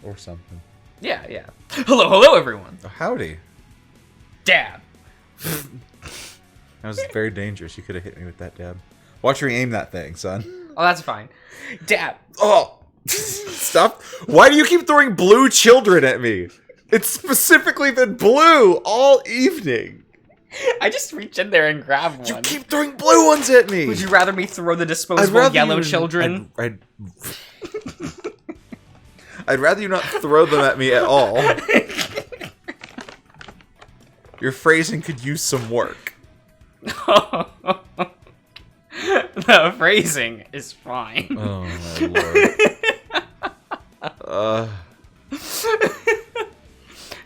Or something. Yeah, yeah. Hello, everyone. Oh, howdy. Dab. That was very dangerous. You could have hit me with that dab. Watch me aim that thing, son. Oh, that's fine. Dab. Oh! Stop. Why do you keep throwing blue children at me? It's specifically been blue all evening. I just reach in there and grab one. You keep throwing blue ones at me. Would you rather me throw the disposable yellow children? I'd rather you not throw them at me at all. Your phrasing could use some work. The phrasing is fine. Oh my lord.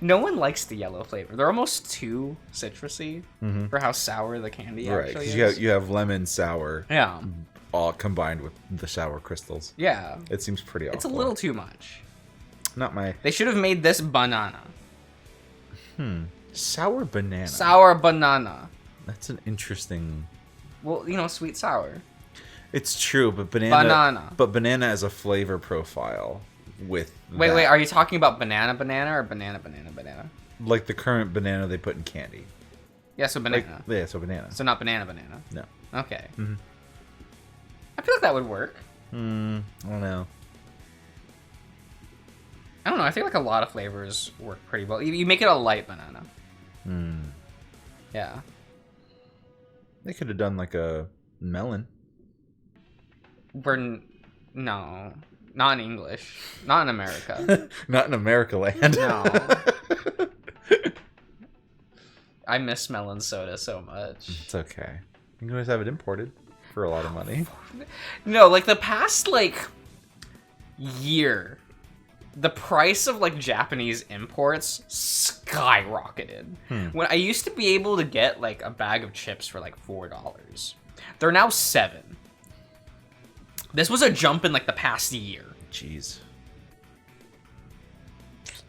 No one likes the yellow flavor. They're almost too citrusy for how sour the candy actually is. You have lemon sour. Yeah. All combined with the sour crystals. Yeah. It seems pretty awful. It's a little too much. Not my... They should have made this banana. Sour banana. Sour banana. That's an interesting... Well, you know, sweet sour. It's true, but banana... But banana as a flavor profile with Wait, are you talking about banana or banana? Like the current banana they put in candy. Yeah, so banana. So banana. So not banana. No. Okay. I feel like that would work. I don't know. I don't know. I feel like a lot of flavors work pretty well. You make it a light banana. Yeah. They could have done like a melon. No. Not in English. Not in America. Not in America land. No. I miss melon soda so much. It's okay. You can always have it imported for a lot of money. No, like the past year, the price of Japanese imports skyrocketed. When I used to be able to get a bag of chips for $4, they're now $7. This was a jump in the past year. Jeez.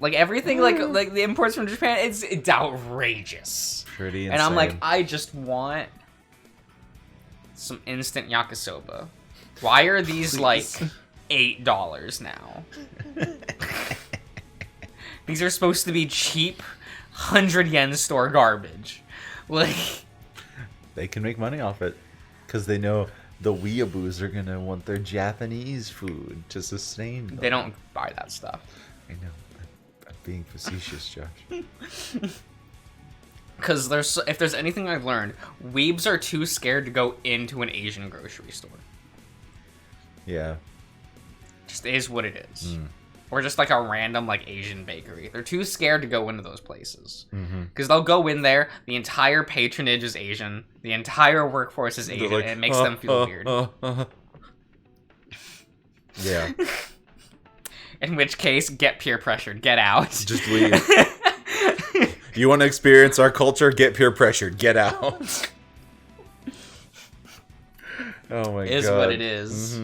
Everything the imports from Japan, it's outrageous. Pretty insane. And I'm like, I just want some instant yakisoba. Why are these $8 now? These are supposed to be cheap 100 yen store garbage. They can make money off it because they know the weeaboos are gonna want their Japanese food to sustain them. They don't buy that stuff. I know. I'm being facetious, Josh. Because if there's anything I've learned, weebs are too scared to go into an Asian grocery store. Yeah. Just is what it is. Or just a random Asian bakery. They're too scared to go into those places. Because they'll go in there, the entire patronage is Asian, the entire workforce is Asian, and it makes them feel weird. Yeah. In which case, get peer pressured, get out. Just leave. You want to experience our culture? Get peer pressured, get out. Oh my god. Is what it is.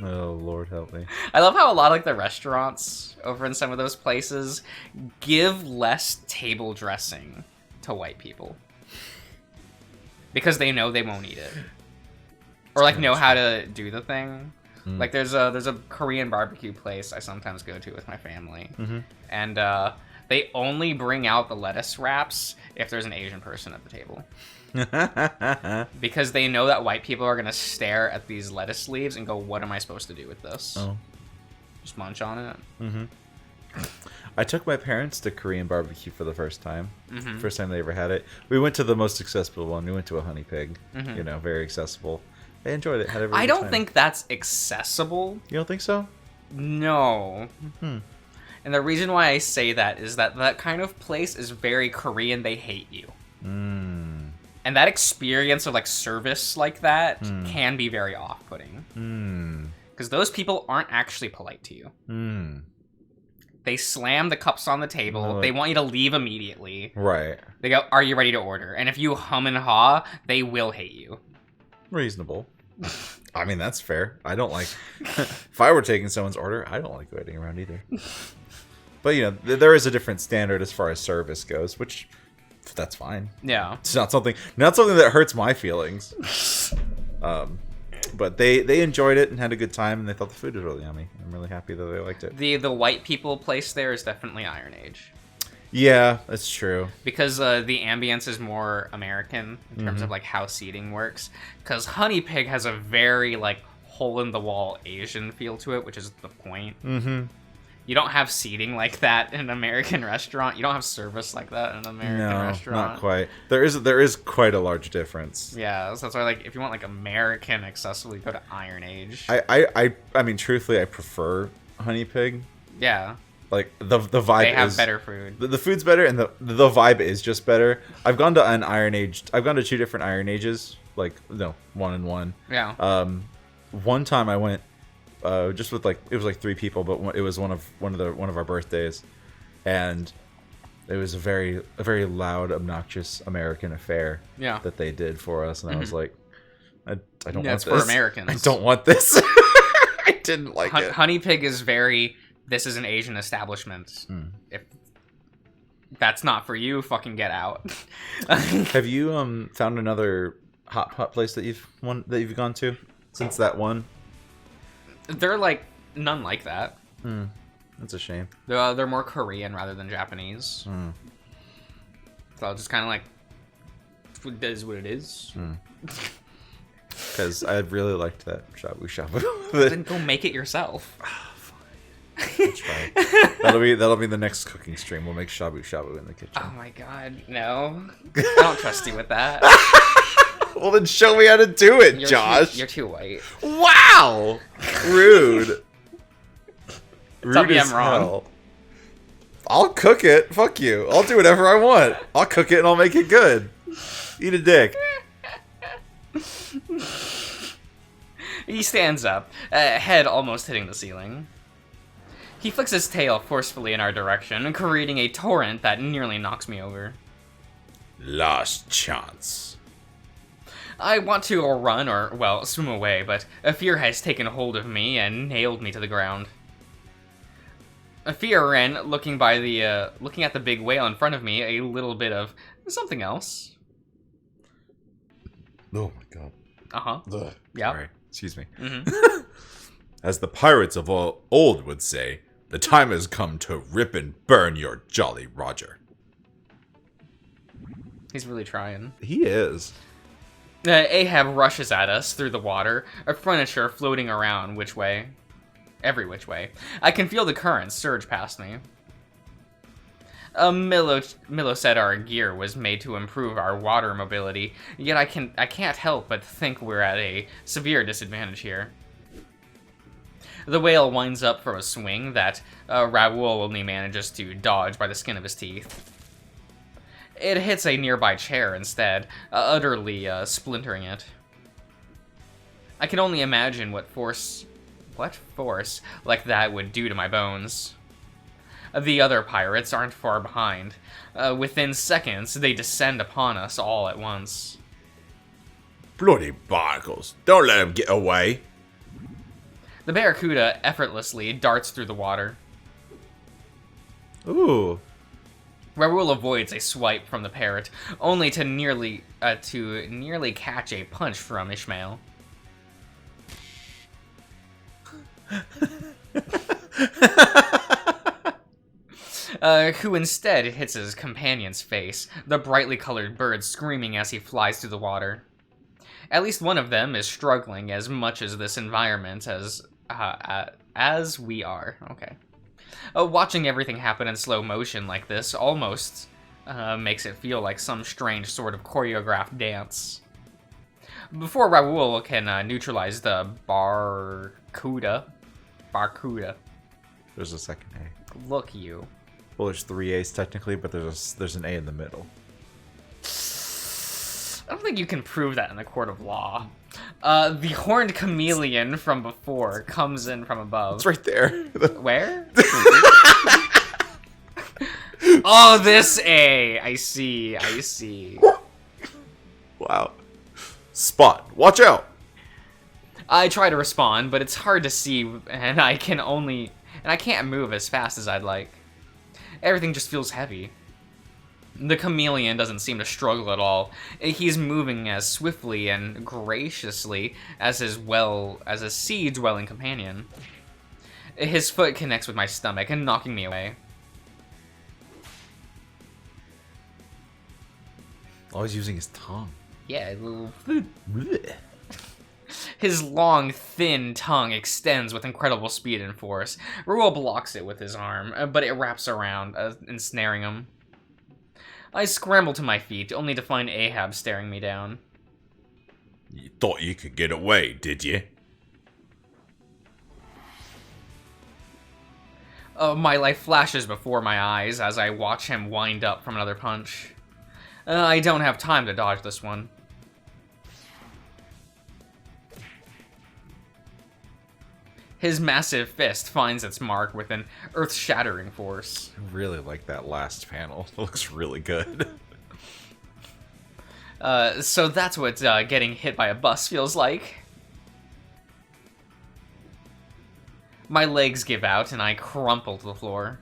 Oh, Lord help me. I love how a lot of the restaurants over in some of those places give less table dressing to white people. Because they know they won't eat it. Or know how to do the thing. There's a Korean barbecue place I sometimes go to with my family. And they only bring out the lettuce wraps if there's an Asian person at the table. Because they know that white people are going to stare at these lettuce leaves and go, what am I supposed to do with this? Oh. Just munch on it. I took my parents to Korean barbecue for the first time. First time they ever had it. We went to the most accessible one. We went to a Honey Pig. You know, very accessible. They enjoyed it. Had a really I good don't time. think that's accessible. You don't think so? No. And the reason why I say that is that kind of place is very Korean. They hate you. And that experience of service like that can be very off-putting. Because those people aren't actually polite to you. They slam the cups on the table. They want you to leave immediately. Right. They go, are you ready to order? And if you hum and haw, they will hate you. Reasonable. I mean, that's fair. I don't like... If I were taking someone's order, I don't like waiting around either. But, there is a different standard as far as service goes, which... That's fine. Yeah. It's not something that hurts my feelings. But they enjoyed it and had a good time, and they thought the food was really yummy. I'm really happy that they liked it. The white people place there is definitely Iron Age. Yeah, that's true. Because the ambience is more American in terms of like how seating works. Because Honey Pig has a very like hole-in-the-wall Asian feel to it, which is the point. Mm-hmm. You don't have seating like that in an American restaurant. You don't have service like that in an American restaurant. Not quite. There is quite a large difference. Yeah, so that's why like if you want like American accessible, you go to Iron Age. I mean, truthfully, I prefer Honey Pig. Yeah. Like the vibe. They have better food. The food's better, and the vibe is just better. I've gone to an Iron Age. I've gone to 2 different Iron Ages. Like no, 1 and 1. Yeah. One time I went. Just with like it was like 3 people, but it was one of our birthdays, and it was a very loud, obnoxious American affair. Yeah. That they did for us, and I was like, I don't want it's this. for Americans. I don't want this. I didn't like it. Honey Pig is very. This is an Asian establishment. If that's not for you, fucking get out. Have you found another hot pot place that you've gone to since that one? They're like none like that. That's a shame. They're more Korean rather than Japanese. So just kind of like it is what it is. Because I really liked that shabu shabu. Then go make it yourself. That's right. That'll be the next cooking stream. We'll make shabu shabu in the kitchen. Oh my god, no! I don't trust you with that. Well, then show me how to do it, Josh. You're too white. Wow! Rude. Tell me as I'm wrong. hell. I'll cook it. Fuck you. I'll do whatever I want. I'll cook it and I'll make it good. Eat a dick. He stands up, head almost hitting the ceiling. He flicks his tail forcefully in our direction, creating a torrent that nearly knocks me over. Last chance. I want to run or, well, swim away, but a fear has taken hold of me and nailed me to the ground. A fear ran, looking at the big whale in front of me, a little bit of something else. Oh my god. Uh-huh. Yeah. Sorry. Excuse me. Mm-hmm. As the pirates of old would say, the time has come to rip and burn your Jolly Roger. He's really trying. He is. Ahab rushes at us through the water, our furniture floating around every which way. I can feel the currents surge past me. Milo said our gear was made to improve our water mobility, yet I can't help but think we're at a severe disadvantage here. The whale winds up from a swing that Raoul only manages to dodge by the skin of his teeth. It hits a nearby chair instead, utterly splintering it. I can only imagine what force like that would do to my bones. The other pirates aren't far behind. Within seconds, they descend upon us all at once. Bloody barnacles. Don't let him get away. The barracuda effortlessly darts through the water. Ooh. Raoul avoids a swipe from the parrot, only to nearly catch a punch from Ishmael. Who instead hits his companion's face, the brightly colored bird screaming as he flies through the water. At least one of them is struggling as much as this environment as we are. Okay. Watching everything happen in slow motion like this almost makes it feel like some strange sort of choreographed dance. Before Raoul can neutralize the barracuda. There's a second A. Look, you. Well, there's 3 A's technically, but there's an A in the middle. I don't think you can prove that in the court of law. The horned chameleon from before comes in from above. It's right there. Where? Oh, this A. I see. Wow. Spot. Watch out. I try to respond, but it's hard to see, and I can't move as fast as I'd like. Everything just feels heavy. The chameleon doesn't seem to struggle at all. He's moving as swiftly and graciously as his sea-dwelling companion. His foot connects with my stomach and knocking me away. Always using his tongue. Yeah, a little... His long, thin tongue extends with incredible speed and force. Ruel blocks it with his arm, but it wraps around, ensnaring him. I scramble to my feet, only to find Ahab staring me down. You thought you could get away, did you? My life flashes before my eyes as I watch him wind up from another punch. I don't have time to dodge this one. His massive fist finds its mark with an earth-shattering force. I really like that last panel. It looks really good. So that's what getting hit by a bus feels like. My legs give out and I crumple to the floor.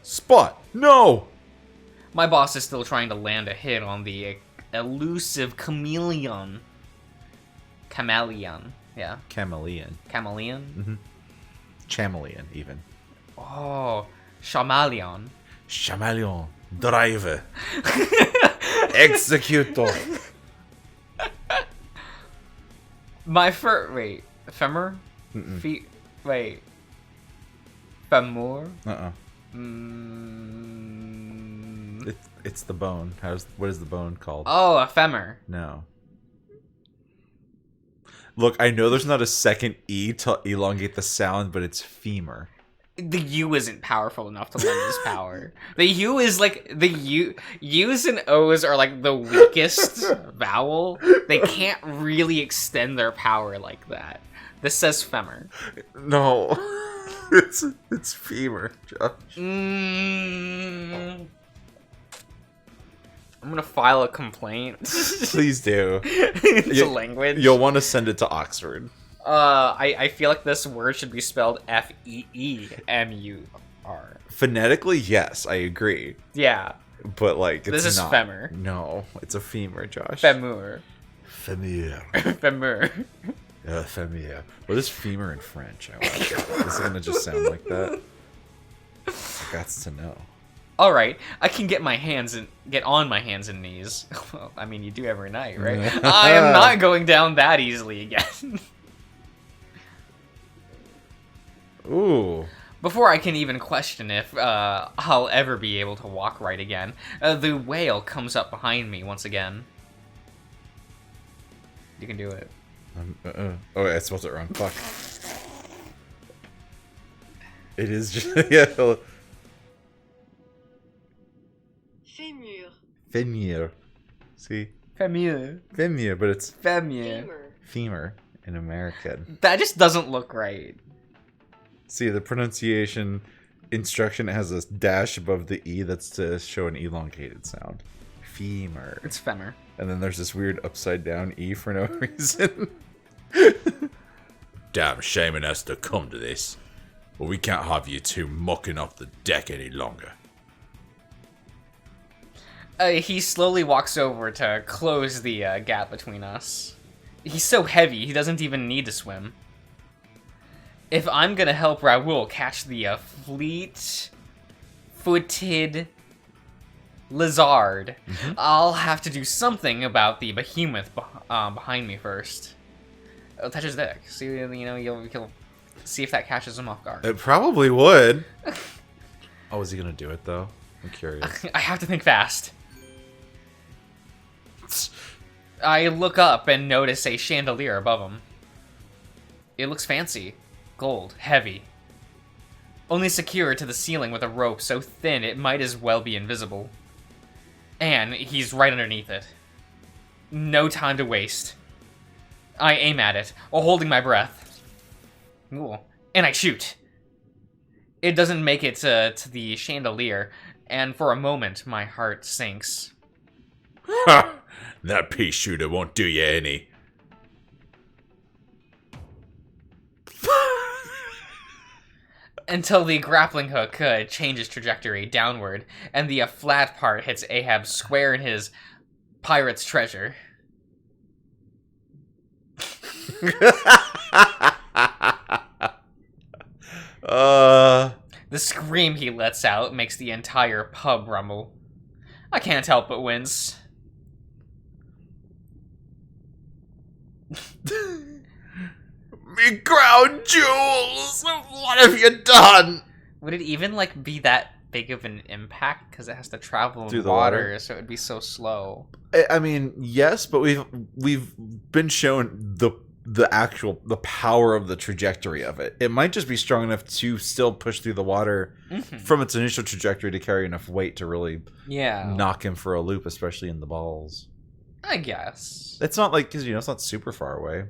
Spot! No! My boss is still trying to land a hit on the elusive chameleon. Chameleon. Yeah. Chameleon. Chameleon? Mm-hmm. Chameleon, even. Oh, chameleon. Chameleon. Driver. Executor. My wait, femur? Mm-mm. Wait. Femur? Uh-uh. It's the bone. What is the bone called? Oh, a femur. No. Look, I know there's not a second E to elongate the sound, but it's femur. The U isn't powerful enough to lend this power. The U is like U's and O's are like the weakest vowel. They can't really extend their power like that. This says femur. No. It's femur, Josh. I'm gonna file a complaint. Please do. It's a language. You'll want to send it to Oxford. I feel like this word should be spelled F-E-E-M-U-R. Phonetically, yes, I agree. Yeah. But, like, it's this is not. femur. No, it's a femur, Josh. Femur. Femur. Femur. Femur. What is femur in French? I wonder. Is it gonna just sound like that? I got to know. All right, I can get on my hands and knees. Well, I mean, you do every night, right? I am not going down that easily again. Ooh. Before I can even question if I'll ever be able to walk right again, the whale comes up behind me once again. You can do it. Oh, I spelled it wrong. Fuck. It is just... yeah. Fémur. Femur. See? Femur. Femur, but it's Femur. femur in American. That just doesn't look right. See, the pronunciation instruction has a dash above the E that's to show an elongated sound. Femur. It's femur. And then there's this weird upside down E for no reason. Damn shame it has to come to this. But we can't have you two mucking up the deck any longer. He slowly walks over to close the gap between us. He's so heavy, he doesn't even need to swim. If I'm gonna help Raoul catch the fleet-footed lizard, I'll have to do something about the behemoth behind me first. It'll touch his dick. See, you'll see if that catches him off guard. It probably would. Oh, is he gonna do it though? I'm curious. I have to think fast. I look up and notice a chandelier above him. It looks fancy. Gold. Heavy. Only secured to the ceiling with a rope so thin it might as well be invisible. And he's right underneath it. No time to waste. I aim at it, while holding my breath. Ooh. And I shoot. It doesn't make it to the chandelier, and for a moment my heart sinks. Ha! That pea shooter won't do you any. until the grappling hook changes trajectory downward, and the flat part hits Ahab square in his pirate's treasure. The scream he lets out makes the entire pub rumble. I can't help but wince. Me crown jewels! What have you done? Would it even like be that big of an impact because it has to travel Through in the water, water? so it would be so slow? I mean, yes, but we've been shown the power of the trajectory of it. It might just be strong enough to still push through the water from its initial trajectory to carry enough weight to really knock him for a loop, especially in the balls. I guess. It's not like, because it's not super far away.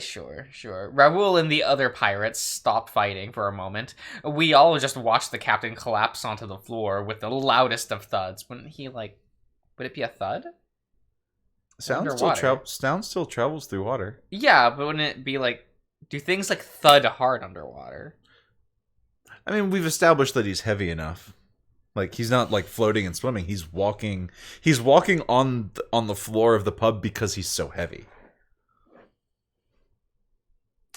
Sure. Raoul and the other pirates stop fighting for a moment. We all just watch the captain collapse onto the floor with the loudest of thuds. Wouldn't he, would it be a thud? Sound still travels through water. Yeah, but wouldn't it be do things thud hard underwater? I mean, we've established that he's heavy enough. He's not floating and swimming. He's walking on the floor of the pub because he's so heavy.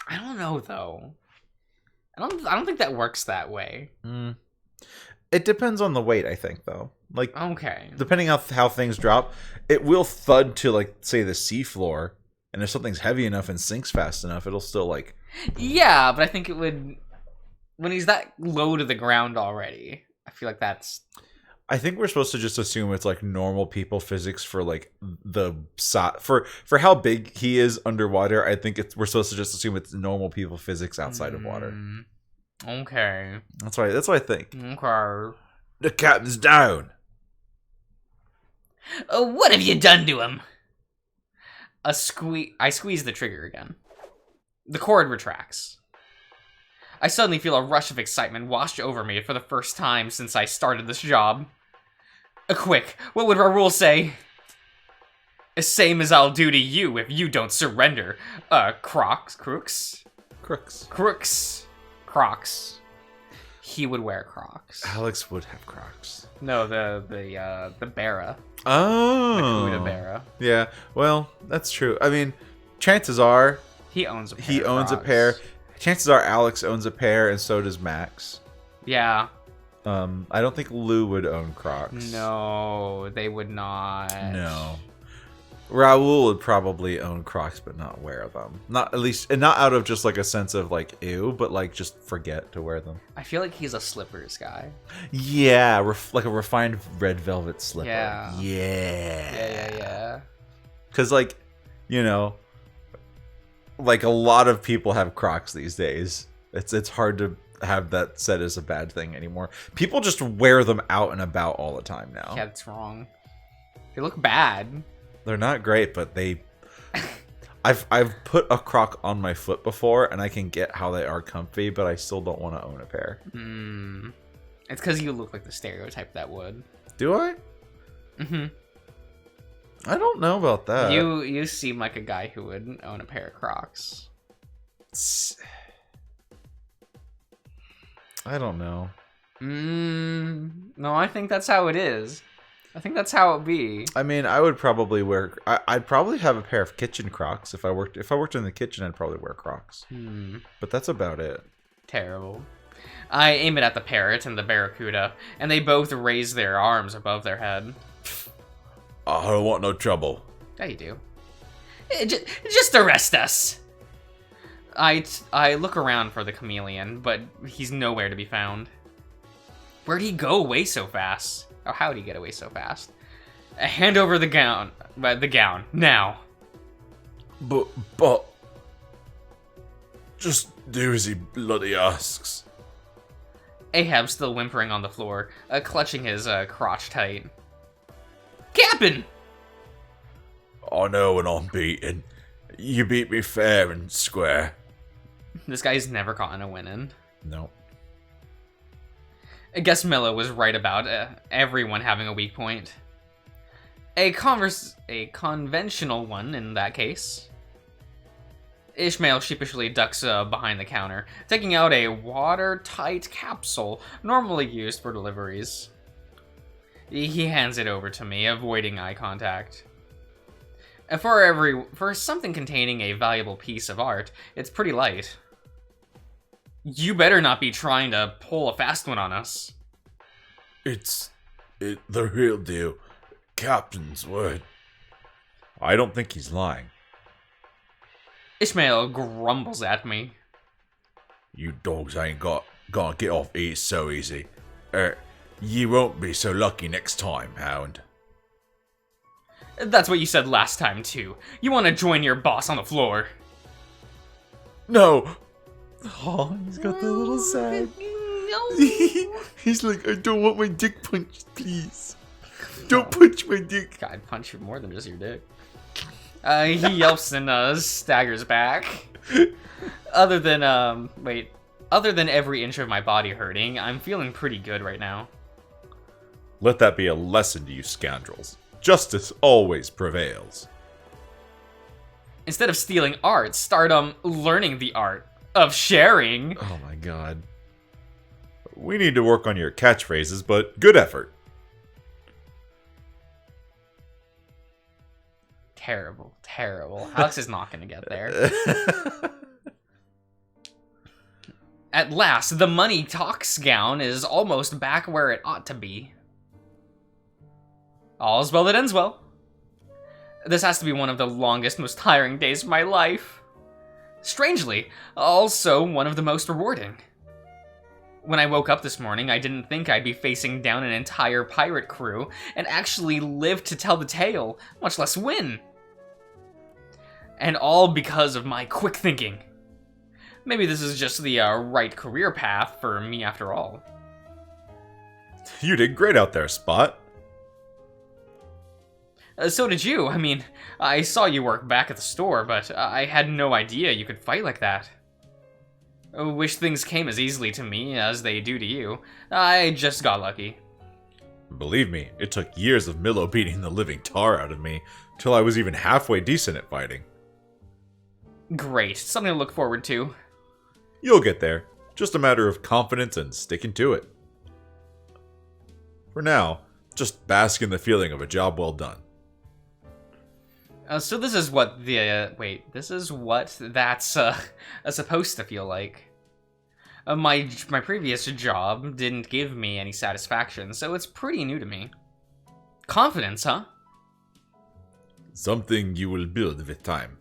I don't know though. I don't think that works that way. It depends on the weight, I think, though. Okay. Depending on how things drop, it will thud to say the seafloor, and if something's heavy enough and sinks fast enough, it'll still Yeah, but I think it would when he's that low to the ground already. I feel like that's. I think we're supposed to just assume it's normal people physics for for how big he is underwater. I think we're supposed to just assume it's normal people physics outside of water. Okay. That's what I think. Okay. The captain's down. What have you done to him? I squeeze the trigger again. The cord retracts. I suddenly feel a rush of excitement wash over me for the first time since I started this job. Quick, what would Raoul say? Same as I'll do to you if you don't surrender. Crooks. He would wear Crocs. Alex would have Crocs. No, the Barra. Oh. The Kuda Barra. Yeah, well, that's true. I mean, chances are he owns a pair. He owns a pair. Chances are Alex owns a pair, and so does Max. Yeah. I don't think Lou would own Crocs. No, they would not. No. Raoul would probably own Crocs, but not wear them. Not at least, and not out of just a sense of ew, but just forget to wear them. I feel like he's a slippers guy. Yeah, like a refined red velvet slipper. Yeah. Yeah. Because a lot of people have Crocs these days. It's hard to have that said as a bad thing anymore. People just wear them out and about all the time now. Yeah, that's wrong. They look bad. They're not great, but I've put a Croc on my foot before, and I can get how they are comfy, but I still don't want to own a pair. It's because you look like the stereotype that would. Do I? Mm-hmm. I don't know about that. You seem like a guy who would own a pair of Crocs. I don't know. No, I think that's how it is. I think that's how it be. I mean, I would probably wear. I'd probably have a pair of kitchen Crocs if I worked. If I worked in the kitchen, I'd probably wear Crocs. But that's about it. Terrible. I aim it at the parrot and the barracuda, and they both raise their arms above their head. I don't want no trouble. Yeah, you do. Just arrest us. I look around for the chameleon, but he's nowhere to be found. Where'd he go away so fast? Oh, how'd he get away so fast? Hand over the gown. The gown, now. But... Just do as he bloody asks. Ahab's still whimpering on the floor, clutching his crotch tight. Captain! I know when I'm beaten. You beat me fair and square. This guy's never gotten a winning. No. I guess Milla was right about everyone having a weak point. A conventional one in that case. Ishmael sheepishly ducks behind the counter, taking out a watertight capsule normally used for deliveries. He hands it over to me, avoiding eye contact. And for something containing a valuable piece of art, it's pretty light. You better not be trying to pull a fast one on us. It's the real deal. Captain's word. I don't think he's lying. Ishmael grumbles at me. You dogs ain't gonna get off easy so easy. You won't be so lucky next time, Hound. That's what you said last time, too. You want to join your boss on the floor. No! Oh, he's got the little sad. No. He's like, I don't want my dick punched, please. Don't punch my dick. God, I'd punch you more than just your dick. He yelps and staggers back. Other than every inch of my body hurting, I'm feeling pretty good right now. Let that be a lesson to you scoundrels. Justice always prevails. Instead of stealing art, start learning the art of sharing. Oh my god. We need to work on your catchphrases, but good effort. Terrible, terrible. Alex is not gonna get there. At last, the money talks gown is almost back where it ought to be. All's well that ends well. This has to be one of the longest, most tiring days of my life. Strangely, also one of the most rewarding. When I woke up this morning, I didn't think I'd be facing down an entire pirate crew and actually live to tell the tale, much less win. And all because of my quick thinking. Maybe this is just the right career path for me after all. You did great out there, Spot. So did you. I mean, I saw you work back at the store, but I had no idea you could fight like that. I wish things came as easily to me as they do to you. I just got lucky. Believe me, it took years of Milo beating the living tar out of me till I was even halfway decent at fighting. Great. Something to look forward to. You'll get there. Just a matter of confidence and sticking to it. For now, just bask in the feeling of a job well done. So this is what this is what that's supposed to feel like. My previous job didn't give me any satisfaction, so it's pretty new to me. Confidence, huh? Something you will build with time.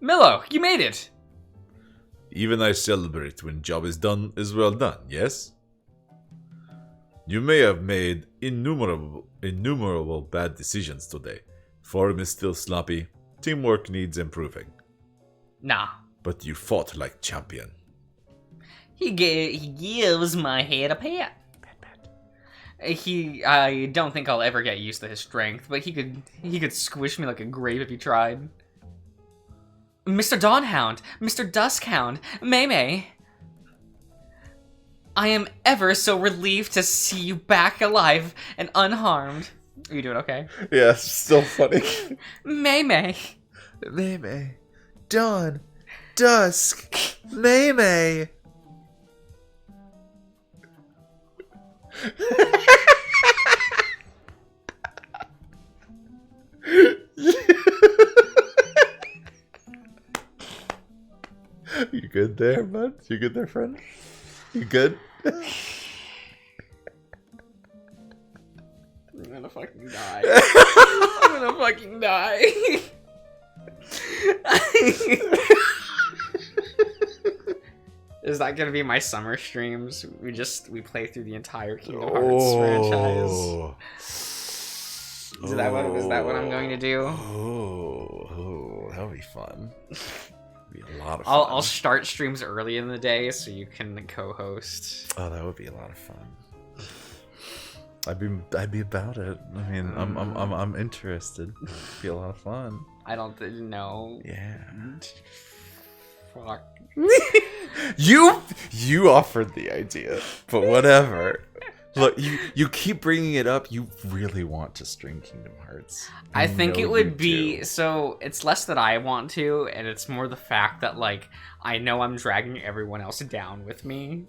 Milo, you made it! Even I celebrate when job is well done, yes? You may have made innumerable bad decisions today. Form is still sloppy. Teamwork needs improving. Nah. But you fought like champion. He gives my head a pat. I don't think I'll ever get used to his strength, but he could squish me like a grape if he tried. Mr. Dawnhound, Mr. Duskhound, May. I am ever so relieved to see you back alive and unharmed. Are you doing okay? Yeah, it's still funny. May. Dawn. Dusk. May. You good there, bud? You good there, friend? You good? I'm gonna fucking die. I'm gonna fucking die. Is that gonna be my summer streams? We play through the entire Kingdom Hearts franchise. Is that what I'm going to do? Oh, that would be fun. Be a lot of fun. I'll start streams early in the day so you can co-host. Oh, that would be a lot of fun. I'd be about it. I mean, I'm interested. It'd be a lot of fun. I don't know. Yeah. Fuck. You offered the idea, but whatever. Look, you keep bringing it up. You really want to stream Kingdom Hearts. I think know it would you be do. so. It's less that I want to, and it's more the fact that like I know I'm dragging everyone else down with me.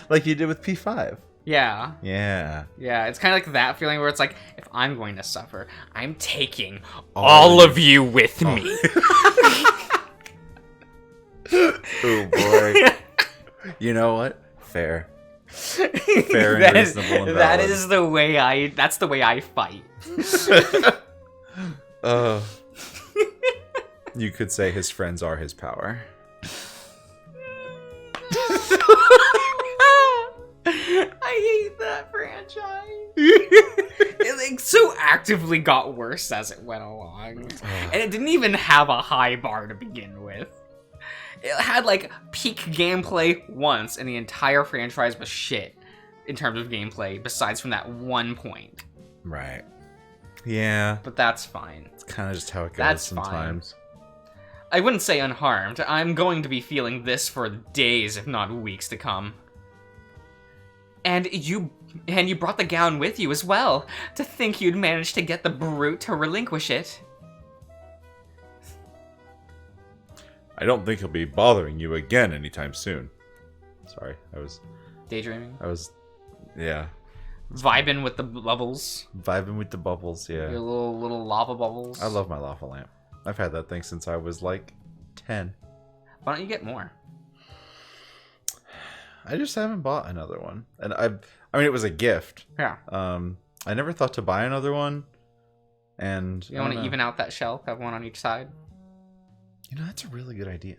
Like you did with P5. Yeah. Yeah. Yeah, it's kind of like that feeling where it's like, if I'm going to suffer, I'm taking All all of you with me. Oh boy. You know what? Fair. Fair and That reasonable and that valid. is the way that's the way I fight. You could say his friends are his power. I hate that franchise. It like so actively got worse as it went along. And it didn't even have a high bar to begin with. It had like peak gameplay once, and the entire franchise was shit in terms of gameplay, besides from that one point. Right. Yeah. But that's fine. It's kind of just how it goes That's fine. sometimes. I wouldn't say unharmed. I'm going to be feeling this for days, if not weeks to come. And you brought the gown with you as well. To think you'd managed to get the brute to relinquish it. I don't think he'll be bothering you again anytime soon. Sorry, Daydreaming. Yeah. Vibing with the bubbles. Vibing with the bubbles, yeah. Your little lava bubbles. I love my lava lamp. I've had that thing since I was like 10. Why don't you get more? I just haven't bought another one. And I mean, it was a gift. Yeah. I never thought to buy another one. And You want to even out that shelf? Have one on each side? You know, that's a really good idea.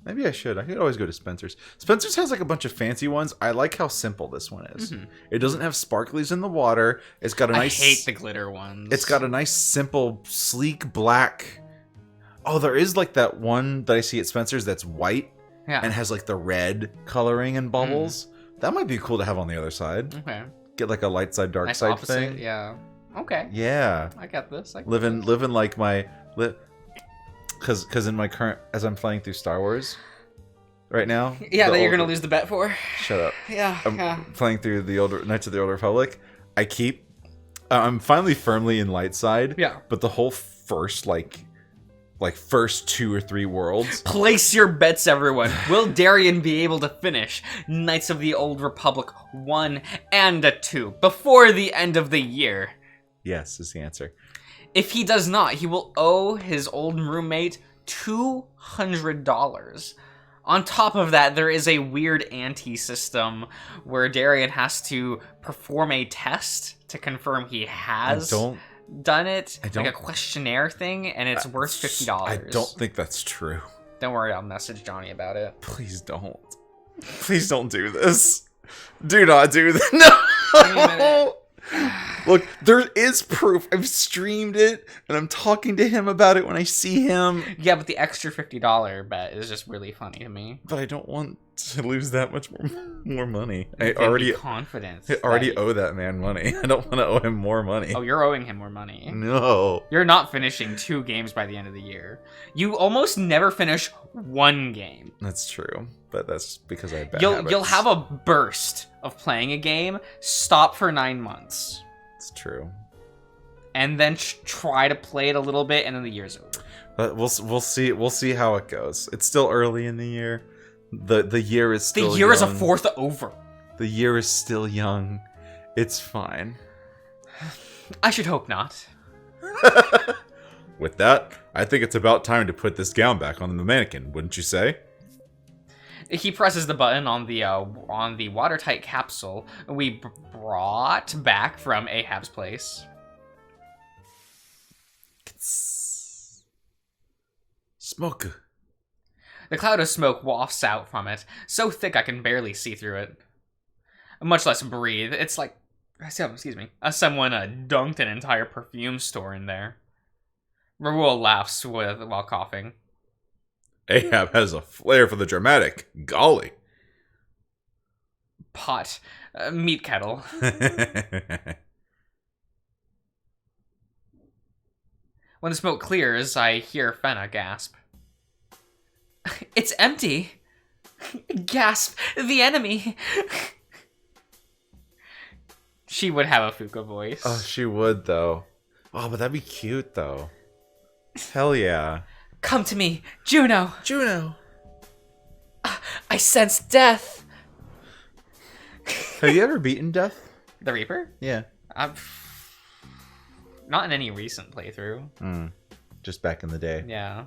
Maybe I should. I could always go to Spencer's. Spencer's has like a bunch of fancy ones. I like how simple this one is. Mhm. It doesn't have sparklies in the water. It's got a nice... I hate the glitter ones. It's got a nice, simple, sleek black... Oh, there is like that one that I see at Spencer's that's white Yeah. and has like the red coloring and bubbles. That might be cool to have on the other side. Okay. Get like a light side, dark Nice side opposite. thing. Yeah. Okay. Yeah. I got this. Living like my... Because in my current... As I'm playing through Star Wars right now... Yeah, the that you're old- gonna lose the bet for. Shut up. Yeah. I'm playing through the older Knights of the Old Republic. I'm finally firmly in light side. Yeah. But the whole first first 2 or 3 worlds. Place your bets, everyone. Will Darian be able to finish Knights of the Old Republic 1 and 2 before the end of the year? Yes, is the answer. If he does not, he will owe his old roommate $200. On top of that, there is a weird anti-system where Darian has to perform a test to confirm he has done it. Like a questionnaire thing, and it's worth $50. I don't think that's true. Don't worry, I'll message Johnny about it. Please don't. Please don't do this. Do not do this. Give me a minute. No! Look, there is proof. I've streamed it, and I'm talking to him about it when I see him. Yeah, but the extra $50 bet is just really funny to me. But I don't want to lose that much more money. I Give me already confidence. owe that man money. I don't want to owe him more money. Oh, you're owing him more money. No. You're not finishing 2 games by the end of the year. You almost never finish 1 game. That's true, but that's because I have bad You'll habits. have a burst of playing a game, stop for 9 months, It's true. and then try to play it a little bit, and then the year's over. But we'll see. We'll see how it goes. It's still early in the year. The year is still The year is a young. fourth over. The year is still young. It's fine. I should hope not. With that, I think it's about time to put this gown back on the mannequin, wouldn't you say? He presses the button on the watertight capsule we brought back from Ahab's place. Smoke. The cloud of smoke wafts out from it, so thick I can barely see through it. Much less breathe. It's like, excuse me, someone dunked an entire perfume store in there. Raoul laughs while coughing. Ahab has a flair for the dramatic. Golly. Pot. Meat kettle. When the smoke clears, I hear Fenna gasp. It's empty. Gasp. The enemy. She would have a Fuka voice. Oh, she would, though. Oh, but that'd be cute, though. Hell yeah. Come to me, Juno. Juno. I sense death. Have you ever beaten Death? The Reaper? Yeah. Not in any recent playthrough. Just back in the day. Yeah.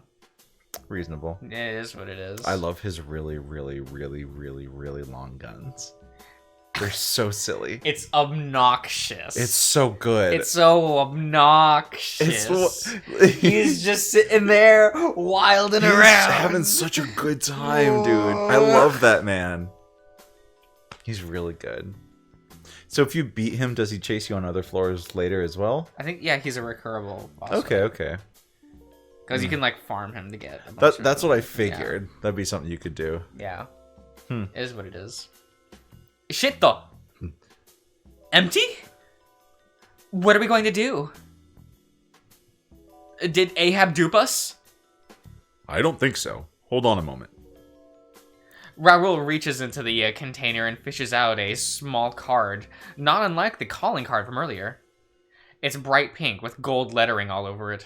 Reasonable. It is what it is. I love his really, really, really, really, really long guns. They're so silly. It's obnoxious. It's so good. It's so obnoxious. He's just sitting there wilding He's around. having such a good time, dude. I love that man. He's really good. So if you beat him, does he chase you on other floors later as well? I think, yeah, he's a recurable boss. Okay. Because you can, like, farm him to get a bunch That's of, what I figured. Yeah. That'd be something you could do. Yeah. It is what it is. Shit, though. Empty? What are we going to do? Did Ahab dupe us? I don't think so. Hold on a moment. Raoul reaches into the container and fishes out a small card, not unlike the calling card from earlier. It's bright pink with gold lettering all over it.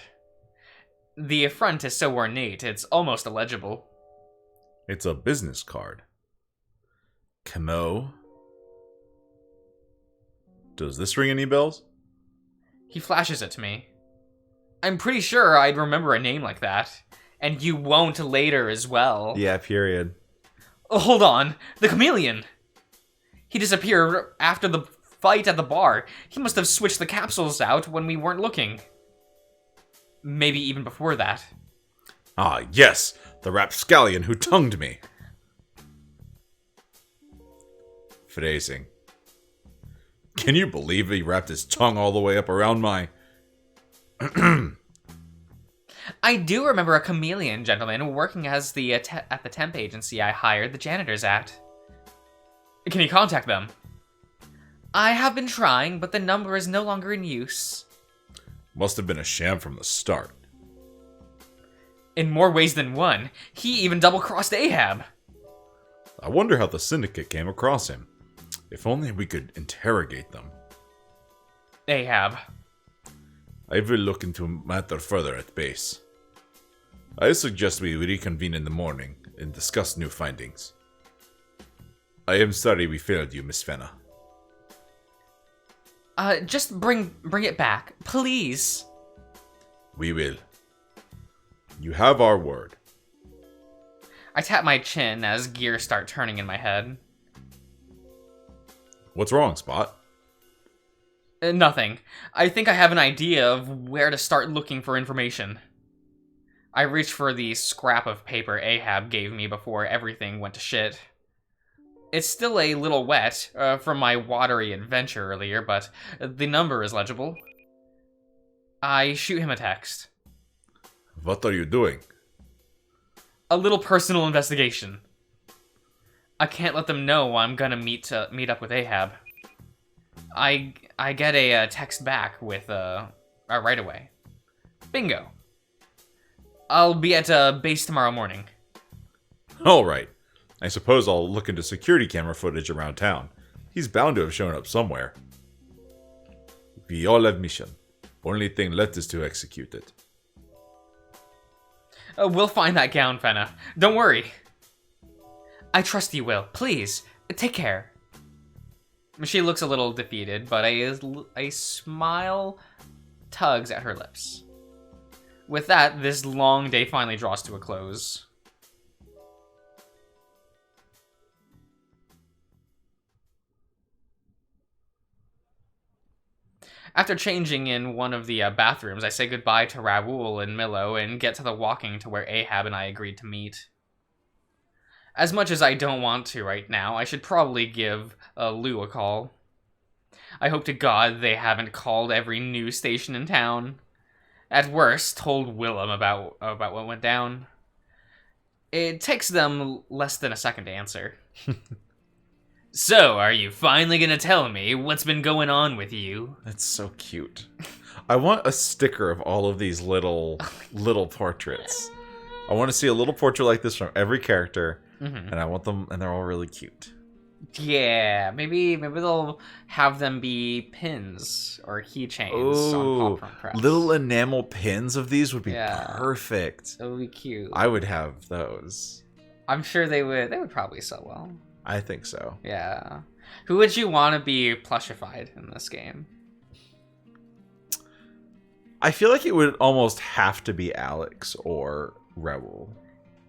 The front is so ornate, it's almost illegible. It's a business card. Camo. Does this ring any bells? He flashes it to me. I'm pretty sure I'd remember a name like that. And you won't later as well. Yeah, period. Oh, hold on. The chameleon. He disappeared after the fight at the bar. He must have switched the capsules out when we weren't looking. Maybe even before that. Ah, yes. The rapscallion who tongued me. Phrasing. Can you believe he wrapped his tongue all the way up around my... I do remember a chameleon gentleman working as the at the temp agency I hired the janitors at. Can you contact them? I have been trying, but the number is no longer in use. Must have been a sham from the start. In more ways than one, he even double-crossed Ahab. I wonder how the syndicate came across him. If only we could interrogate them. Ahab. I will look into matter further at base. I suggest we reconvene in the morning and discuss new findings. I am sorry we failed you, Miss Fenna. Just bring it back, please. We will. You have our word. I tap my chin as gears start turning in my head. What's wrong, Spot? Nothing. I think I have an idea of where to start looking for information. I reach for the scrap of paper Ahab gave me before everything went to shit. It's still a little wet from my watery adventure earlier, but the number is legible. I shoot him a text. What are you doing? A little personal investigation. I can't let them know I'm gonna meet up with Ahab. I get a text back with right away. Bingo. I'll be at base tomorrow morning. All right. I suppose I'll look into security camera footage around town. He's bound to have shown up somewhere. We all have mission. Only thing left is to execute it. We'll find that gown, Fenna. Don't worry. I trust you will. Please, take care. She looks a little defeated, but a smile tugs at her lips. With that, this long day finally draws to a close. After changing in one of the bathrooms, I say goodbye to Raoul and Milo and get to the walking to where Ahab and I agreed to meet. As much as I don't want to right now, I should probably give Lou a call. I hope to God they haven't called every news station in town. At worst, told Willem about what went down. It takes them less than a second to answer. So, are you finally gonna tell me what's been going on with you? That's so cute. I want a sticker of all of these little portraits. I want to see a little portrait like this from every character, and I want them, and they're all really cute. Yeah, maybe they'll have them be pins or keychains on pop press. Little enamel pins of these would be Yeah. perfect. That would be cute. I would have those. I'm sure they would probably sell well. I think so. Yeah. Who would you want to be plushified in this game? I feel like it would almost have to be Alex or Rebel.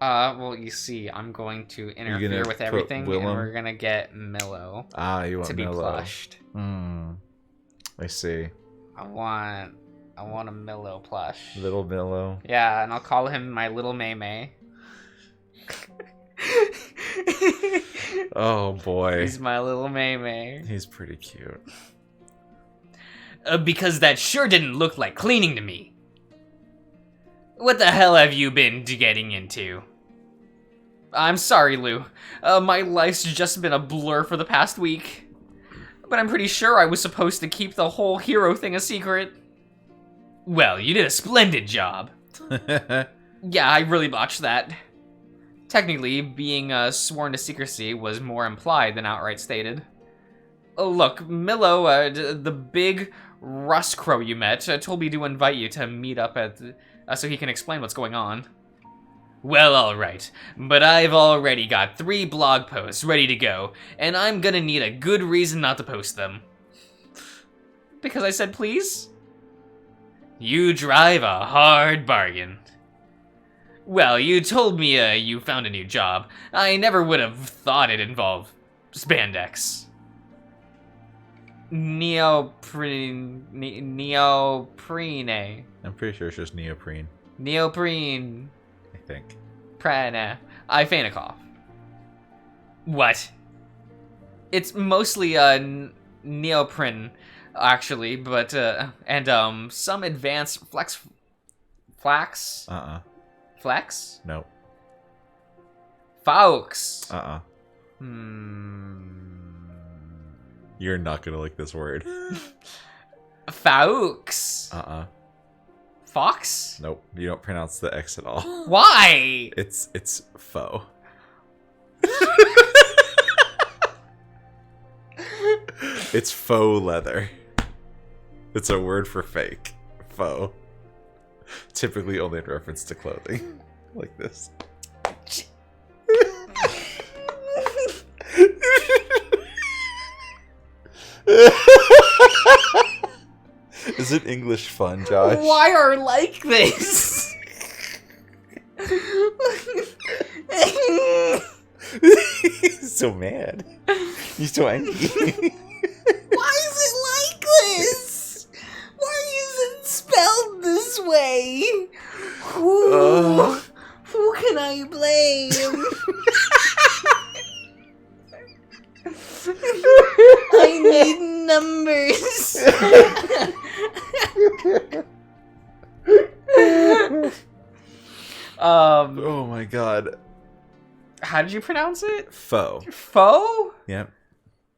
Well, you see, I'm going to interfere with everything, and we're gonna get Millo you want to be Millo. plushed. I see. I want a Millo plush. Little Millo. Yeah, and I'll call him my little May. Oh boy. He's my little May. He's pretty cute. Because that sure didn't look like cleaning to me. What the hell have you been getting into? I'm sorry, Lou. My life's just been a blur for the past week. But I'm pretty sure I was supposed to keep the whole hero thing a secret. Well, you did a splendid job. Yeah, I really botched that. Technically, being sworn to secrecy was more implied than outright stated. Look, Millo, the big rust crow you met, told me to invite you to meet up at so he can explain what's going on. Well, alright, but I've already got 3 blog posts ready to go, and I'm gonna need a good reason not to post them. Because I said please? You drive a hard bargain. Well, you told me you found a new job. I never would have thought it involved spandex. Neoprene. I'm pretty sure it's just neoprene. Neoprene. I think. Prana. I feign a cough. What? It's mostly neoprene, actually, but and some advanced flax. Flex? Nope. Faux. You're not gonna like this word. Faux. Fox? Nope. You don't pronounce the X at all. Why? It's faux. It's faux leather. It's a word for fake. Faux. Typically only in reference to clothing. Like this. Is it English fun, Josh? Why are like this? He's so mad. He's so angry. Why is it like this? Why is it spelled this way? Who can I blame? I need numbers. Oh my god. How did you pronounce it? Faux. Faux? Yep.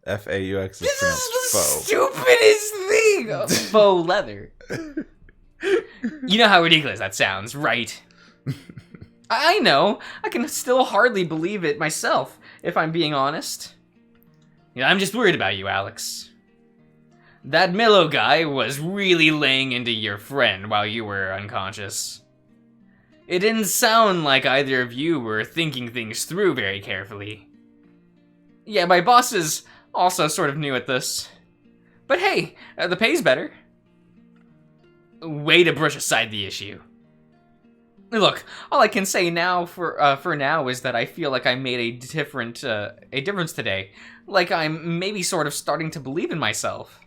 F-A-U-X is This pronounced is the faux. stupidest thing. Faux leather. You know how ridiculous that sounds, right? I know. I can still hardly believe it myself, if I'm being honest. Yeah, I'm just worried about you, Alex. That Millo guy was really laying into your friend while you were unconscious. It didn't sound like either of you were thinking things through very carefully. Yeah, my boss is also sort of new at this. But hey, the pay's better. Way to brush aside the issue. Look, all I can say now for now is that I feel like I made a difference today. Like I'm maybe sort of starting to believe in myself.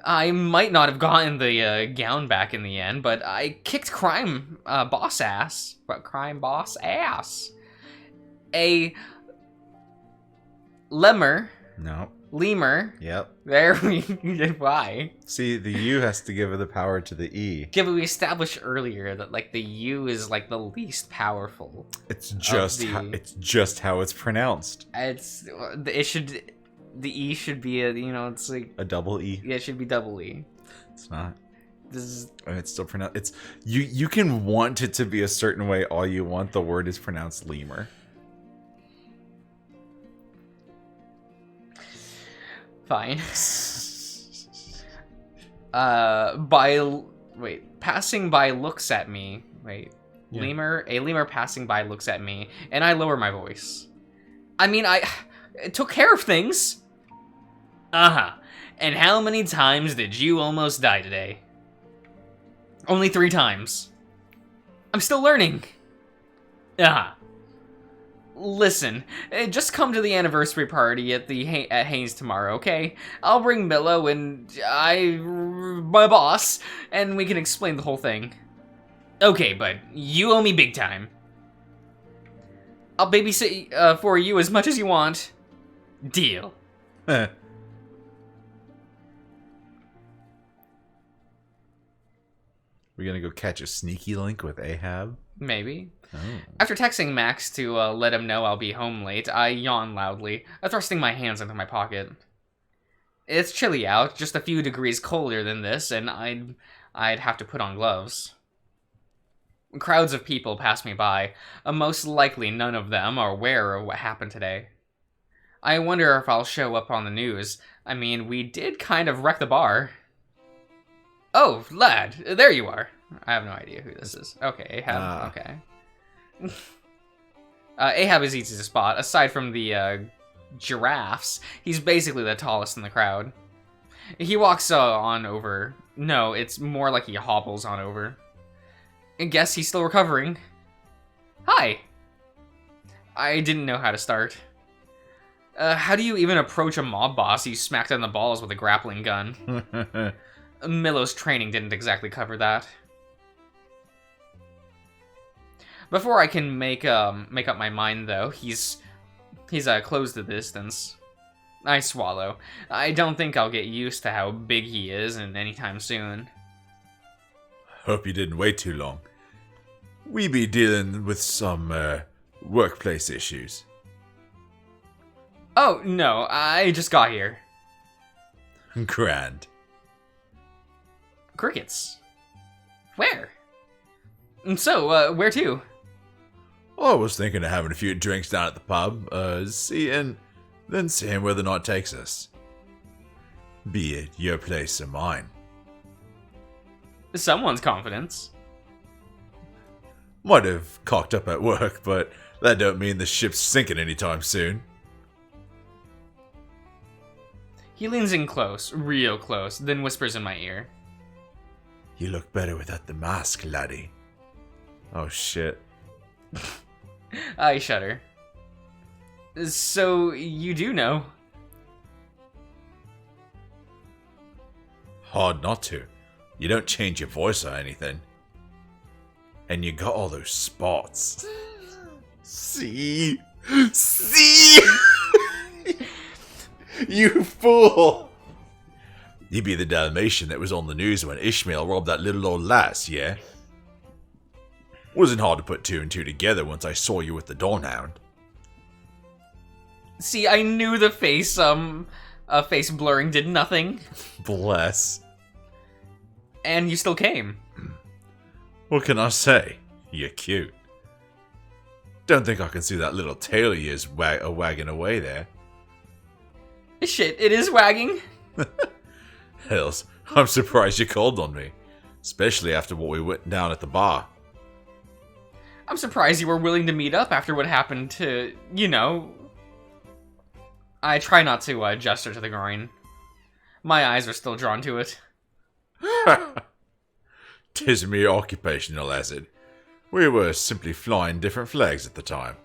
I might not have gotten the gown back in the end, but I kicked crime boss ass. But crime boss ass. A lemur. No. Lemur. Yep. There we why. See, the U has to give the power to the E. Yeah, but we established earlier that like the U is like the least powerful. It's just how it's pronounced. The E should be it's like A double E. yeah, it should be double E. It's not. This is And it's still pronounced. It's you can want it to be a certain way all you want. The word is pronounced lemur. Fine. Passing by looks at me. Wait. Yeah. A lemur passing by looks at me, and I lower my voice. I mean, I took care of things. Uh-huh. And how many times did you almost die today? Only 3 times. I'm still learning. Uh-huh. Listen, just come to the anniversary party at the at Haynes tomorrow, okay? I'll bring Milo and my boss, and we can explain the whole thing. Okay, but you owe me big time. I'll babysit for you as much as you want. Deal. Eh. We're gonna go catch a sneaky link with Ahab? Maybe. Oh. After texting Max to let him know I'll be home late, I yawn loudly, thrusting my hands into my pocket. It's chilly out, just a few degrees colder than this, and I'd have to put on gloves. Crowds of people pass me by. Most likely none of them are aware of what happened today. I wonder if I'll show up on the news. I mean, we did kind of wreck the bar. Oh, lad, there you are. I have no idea who this is. Okay, Ahab, okay. Ahab is easy to spot. Aside from the giraffes, he's basically the tallest in the crowd. He walks on over. No, it's more like he hobbles on over. I guess he's still recovering. Hi. I didn't know how to start. How do you even approach a mob boss you smacked in the balls with a grappling gun? Milo's training didn't exactly cover that. Before I can make up my mind, though, he's closed the distance. I swallow. I don't think I'll get used to how big he is anytime soon. Hope you didn't wait too long. We be dealing with some workplace issues. Oh, no, I just got here. Grand. Crickets. Where? So, where to? I was thinking of having a few drinks down at the pub, seeing where the night takes us. Be it your place or mine. Someone's confidence. Might have cocked up at work, but that don't mean the ship's sinking anytime soon. He leans in close, real close, then whispers in my ear. You look better without the mask, laddie. Oh shit. I shudder. So, you do know? Hard not to. You don't change your voice or anything. And you got all those spots. See? See? You fool! You be the Dalmatian that was on the news when Ishmael robbed that little old lass, yeah? Wasn't hard to put 2 and 2 together once I saw you with the Dawnhound. See, I knew the face blurring did nothing. Bless. And you still came. What can I say? You're cute. Don't think I can see that little tail of yours wagging away there. Shit, it is wagging. Hells, I'm surprised you called on me. Especially after what we went down at the bar. I'm surprised you were willing to meet up after what happened to, you know... I try not to gesture to the groin. My eyes are still drawn to it. 'Tis a mere occupational hazard. We were simply flying different flags at the time.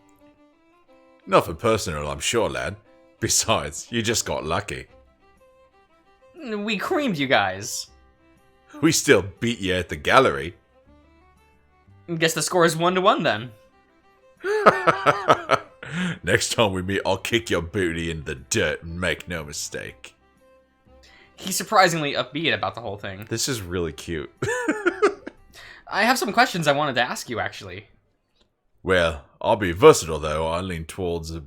Nothing personal, I'm sure, lad. Besides, you just got lucky. We creamed you guys. We still beat you at the gallery. Guess the score is 1-1 then. Next time we meet, I'll kick your booty in the dirt and make no mistake. He's surprisingly upbeat about the whole thing. This is really cute. I have some questions I wanted to ask you, actually. Well, I'll be versatile, though. I lean towards a...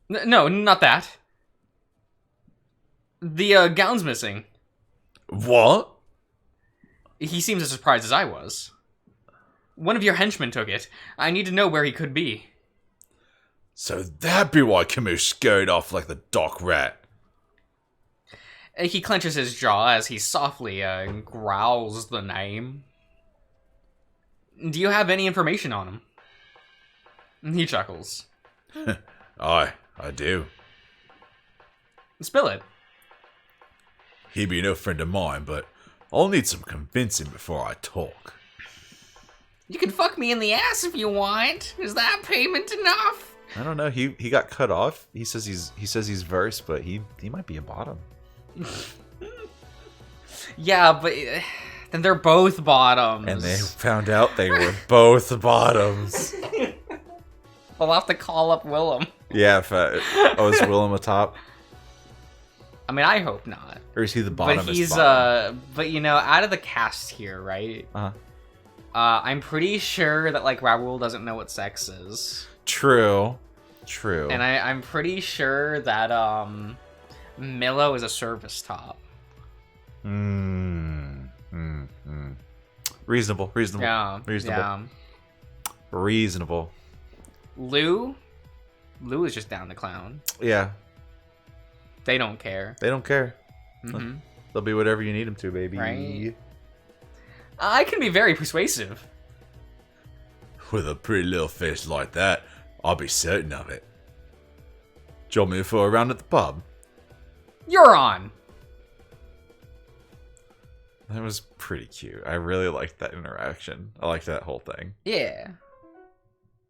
No, not that. The gown's missing. What? He seems as surprised as I was. One of your henchmen took it. I need to know where he could be. So that be why Camus scurried off like the dock rat. He clenches his jaw as he softly growls the name. Do you have any information on him? He chuckles. Aye, I do. Spill it. He be no friend of mine, but I'll need some convincing before I talk. You can fuck me in the ass if you want. Is that payment enough? I don't know. He got cut off. He says he's verse, but he might be a bottom. Yeah, but then they're both bottoms. And they found out they were both bottoms. We'll have to call up Willem. Yeah, is Willem a top? I mean, I hope not. Or is he the bottom? But he's but you know, out of the cast here, right? I'm pretty sure that like Raoul doesn't know what sex is. True. And I'm pretty sure that Milo is a service top. Reasonable. Yeah. Reasonable. Lou is just down the clown. Yeah. They don't care. Mm-hmm. They'll be whatever you need them to, baby. Right. I can be very persuasive. With a pretty little face like that, I'll be certain of it. Join me for a round at the pub. You're on. That was pretty cute. I really liked that interaction. I liked that whole thing. Yeah.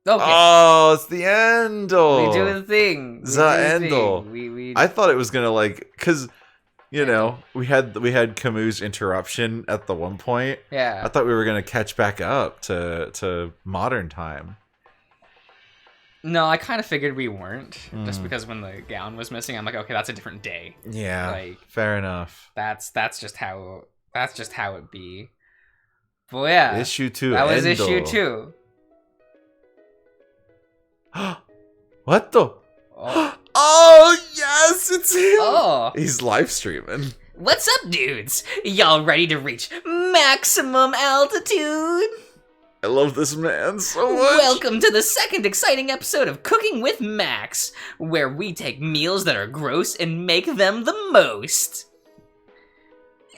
Okay. Oh, it's the end. We do the thing. We I thought it was gonna like, cause you know we had Camus' interruption at the one point. Yeah. I thought we were gonna catch back up to modern time. No, I kind of figured we weren't, just because when the gown was missing, I'm like, okay, that's a different day. Yeah. Like, fair enough. That's just how it be. But yeah. Issue 2. That was issue 2. What the? Oh. Oh, yes, it's him. Oh. He's live streaming. What's up, dudes? Y'all ready to reach maximum altitude? I love this man so much. Welcome to the second exciting episode of Cooking with Max, where we take meals that are gross and make them the most.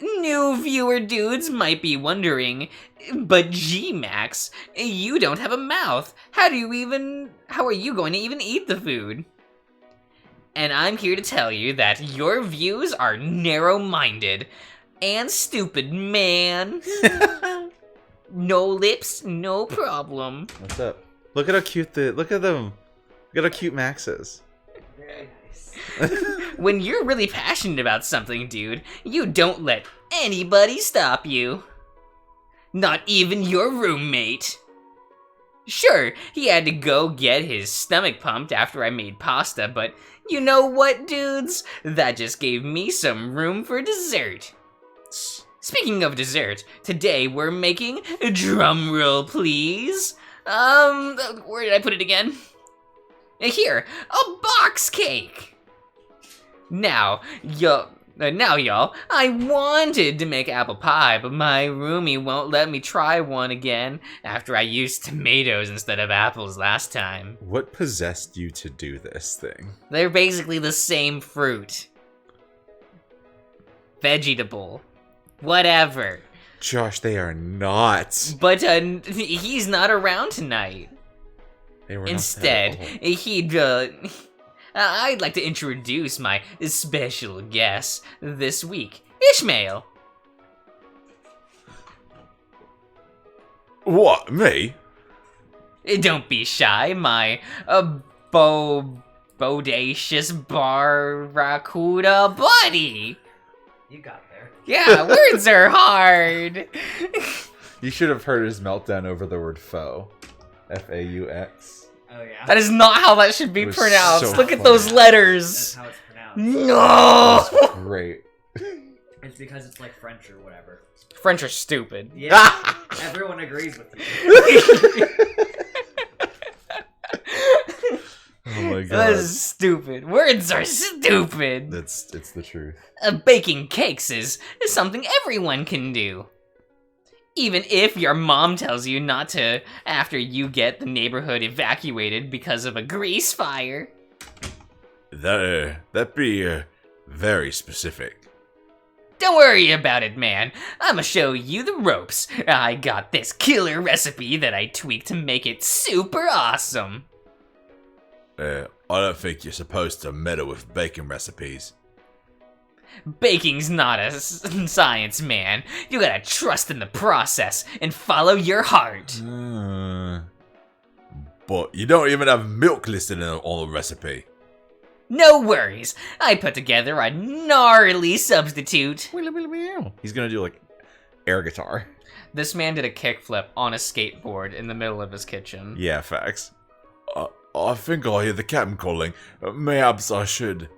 New viewer dudes might be wondering, but gee, Max, you don't have a mouth. How are you going to even eat the food? And I'm here to tell you that your views are narrow-minded and stupid, man. No lips, no problem. What's up? Look at how cute look at them. Look at how cute Max is. Very nice. When you're really passionate about something, dude, you don't let anybody stop you. Not even your roommate. Sure, he had to go get his stomach pumped after I made pasta, but you know what, dudes? That just gave me some room for dessert. Speaking of dessert, today we're making, drum roll please, where did I put it again? Here, a box cake! Now, y'all, I wanted to make apple pie, but my roomie won't let me try one again after I used tomatoes instead of apples last time. What possessed you to do this thing? They're basically the same fruit. Vegetable. Whatever. Josh, they are not. But he's not around tonight. They were Instead, I'd like to introduce my special guest this week, Ishmael. What, me? Don't be shy, my bodacious barracuda buddy. You got there. Yeah, words are hard. You should have heard his meltdown over the word faux. F-A-U-X. Oh yeah. That is not how that should be It was pronounced. so Look at funny. those That's letters. how it's pronounced. No! Great. It's because it's like French or whatever. French are stupid. Yeah. Everyone agrees with it. Oh my That god. is stupid. Words are stupid. It's the truth. Baking cakes is something everyone can do. Even if your mom tells you not to after you get the neighborhood evacuated because of a grease fire. That'd be very specific. Don't worry about it, man. I'ma show you the ropes. I got this killer recipe that I tweaked to make it super awesome. I don't think you're supposed to meddle with baking recipes. Baking's not a science, man. You gotta trust in the process and follow your heart. But you don't even have milk listed on the recipe. No worries. I put together a gnarly substitute. He's gonna do like air guitar. This man did a kickflip on a skateboard in the middle of his kitchen. Yeah, facts. I think I hear the captain calling. Mayhaps I should.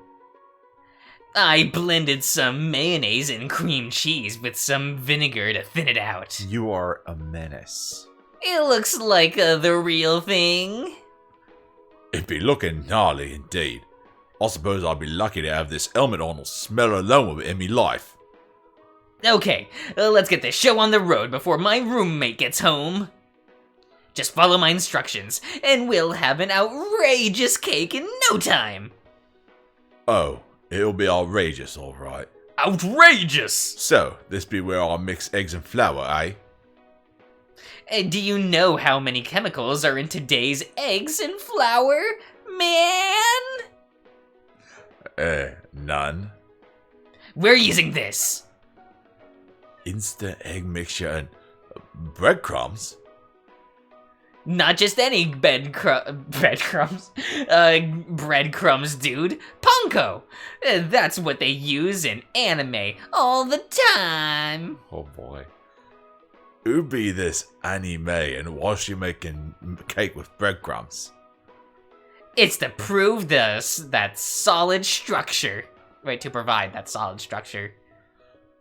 I blended some mayonnaise and cream cheese with some vinegar to thin it out. You are a menace. It looks like the real thing. It'd be looking gnarly indeed. I suppose I'd be lucky to have this helmet on or smell alone with it in me life. Okay, let's get this show on the road before my roommate gets home. Just follow my instructions, and we'll have an outrageous cake in no time. Oh, it'll be outrageous, alright. Outrageous! So, this be where I mix eggs and flour, eh? Do you know how many chemicals are in today's eggs and flour, man? None. We're using this. Instant egg mixture and breadcrumbs? Not just any breadcrumbs. Breadcrumbs, dude. Panko. That's what they use in anime all the time. Oh boy. Who be this anime and why she making cake with breadcrumbs? It's to prove that solid structure. Right, to provide that solid structure.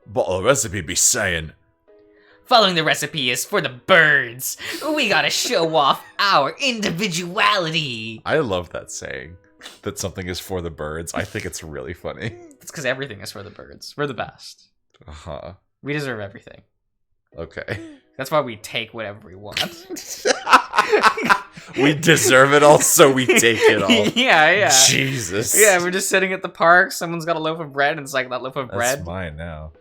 But the recipe be saying... Following the recipe is for the birds. We gotta show off our individuality. I love that saying. That something is for the birds. I think it's really funny. It's because everything is for the birds. We're the best. Uh-huh. We deserve everything. Okay. That's why we take whatever we want. We deserve it all, so we take it all. Yeah. Jesus. Yeah, we're just sitting at the park. Someone's got a loaf of bread, and it's like that loaf of That's bread. mine now.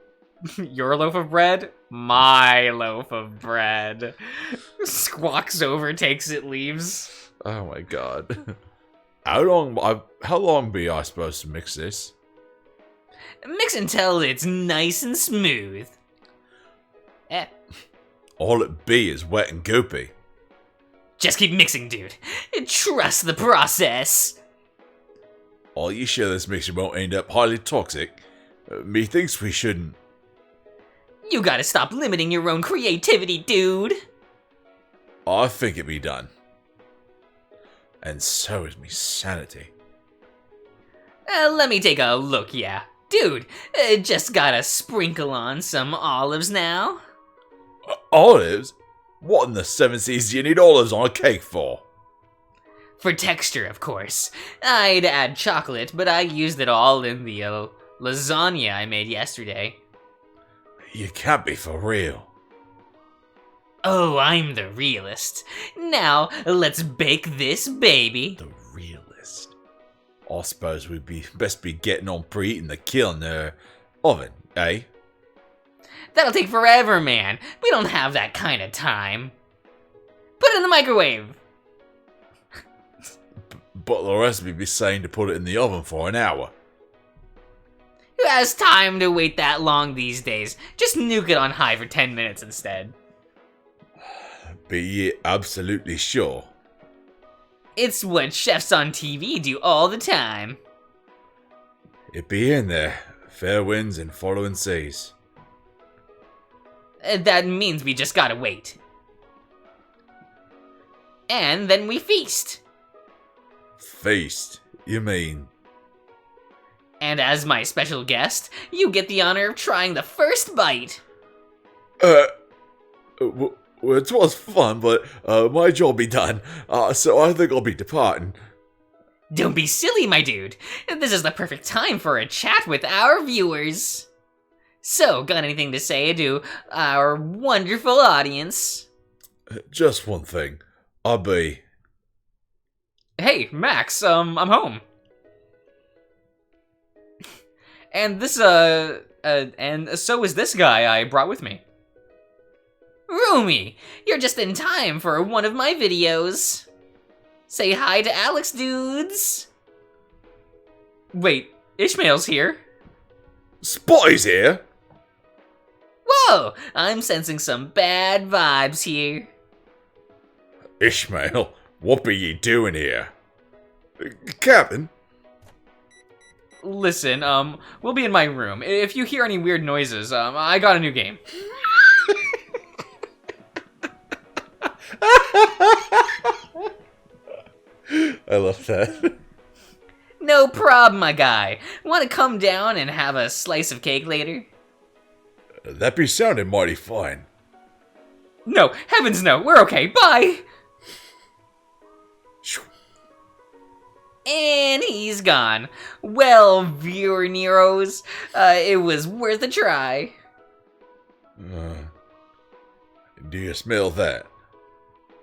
Your loaf of bread? My loaf of bread. Squawks over, takes it, leaves. Oh my god. How long be I supposed to mix this? Mix until it's nice and smooth. All it be is wet and goopy. Just keep mixing, dude. Trust the process. Are you sure this mixture won't end up highly toxic? Methinks we shouldn't. You gotta stop limiting your own creativity, dude. I think it be done. And so is me sanity. Let me take a look, yeah. Dude, just gotta sprinkle on some olives now. Olives? What in the seven seas do you need olives on a cake for? For texture, of course. I'd add chocolate, but I used it all in the lasagna I made yesterday. You can't be for real. Oh, I'm the realist. Now, let's bake this baby. The realist. I suppose we'd best be getting on preheating the kiln oven, eh? That'll take forever, man. We don't have that kind of time. Put it in the microwave. But the recipe be saying to put it in the oven for an hour. Who has time to wait that long these days? Just nuke it on high for 10 minutes instead. Be ye absolutely sure? It's what chefs on TV do all the time. It be in there. Fair winds and following seas. That means we just gotta wait. And then we feast. Feast? You mean? And as my special guest, you get the honor of trying the first bite. Well, it was fun, but my job be done, so I think I'll be departing. Don't be silly, my dude. This is the perfect time for a chat with our viewers. So, got anything to say to our wonderful audience? Just one thing. I'll be... Hey, Max, I'm home. And this, and so is this guy I brought with me. Rumi, you're just in time for one of my videos. Say hi to Alex, dudes. Wait, Ishmael's here. Spotty's here? Whoa, I'm sensing some bad vibes here. Ishmael, what be ye doing here? Captain? Listen, we'll be in my room. If you hear any weird noises, I got a new game. I love that. No problem, my guy. Want to come down and have a slice of cake later? That be sounding mighty fine. No, heavens no, we're okay, bye! And he's gone. Well, viewer Neros, it was worth a try. Do you smell that?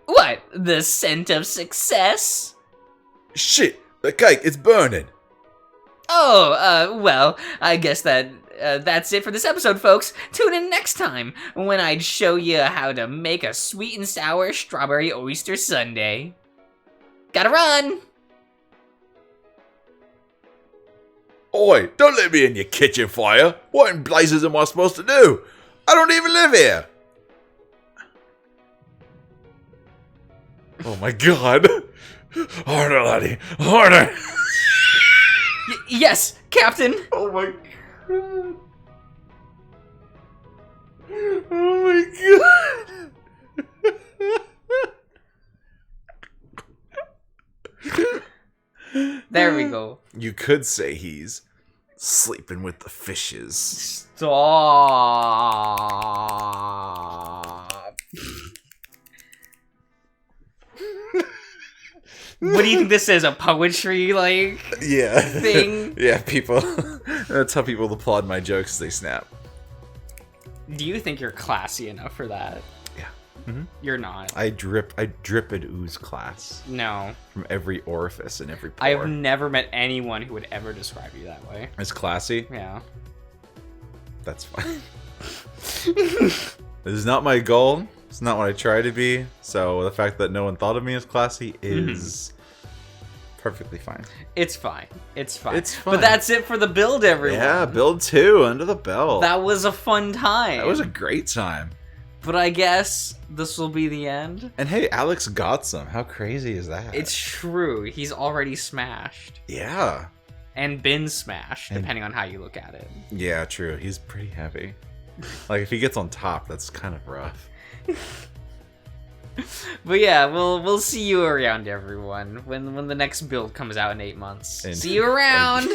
What, the scent of success? Shit, the cake, it's burning. Oh, well, I guess that's it for this episode, folks. Tune in next time when I'd show you how to make a sweet and sour strawberry oyster sundae. Gotta run! Oi, don't let me in your kitchen fire. What in blazes am I supposed to do? I don't even live here. Oh my god. Harder, laddie. Harder. Yes, Captain! Oh my god. Oh my god. There we go. You could say he's sleeping with the fishes. Stop. What do you think this is? A poetry, Yeah. thing? Yeah, people. That's how people applaud my jokes. They snap. Do you think you're classy enough for that? Yeah. You're not. I drip and ooze class No. from every orifice and every pore. I've never met anyone who would ever describe you that way. It's classy. Yeah. That's fine. This is not my goal. It's not what I try to be. So the fact that no one thought of me as classy is perfectly fine. It's fine. It's fine. It's fine. But that's it for the build, everyone. Yeah, build 2 under the belt. That was a fun time. That was a great time. But I guess this will be the end. And hey, Alex got some. How crazy is that? It's true. He's already smashed. Yeah. And been smashed, depending on how you look at it. Yeah, true. He's pretty heavy. Like, if he gets on top, that's kind of rough. But yeah, we'll see you around, everyone, when the next build comes out in 8 months. And- See you around!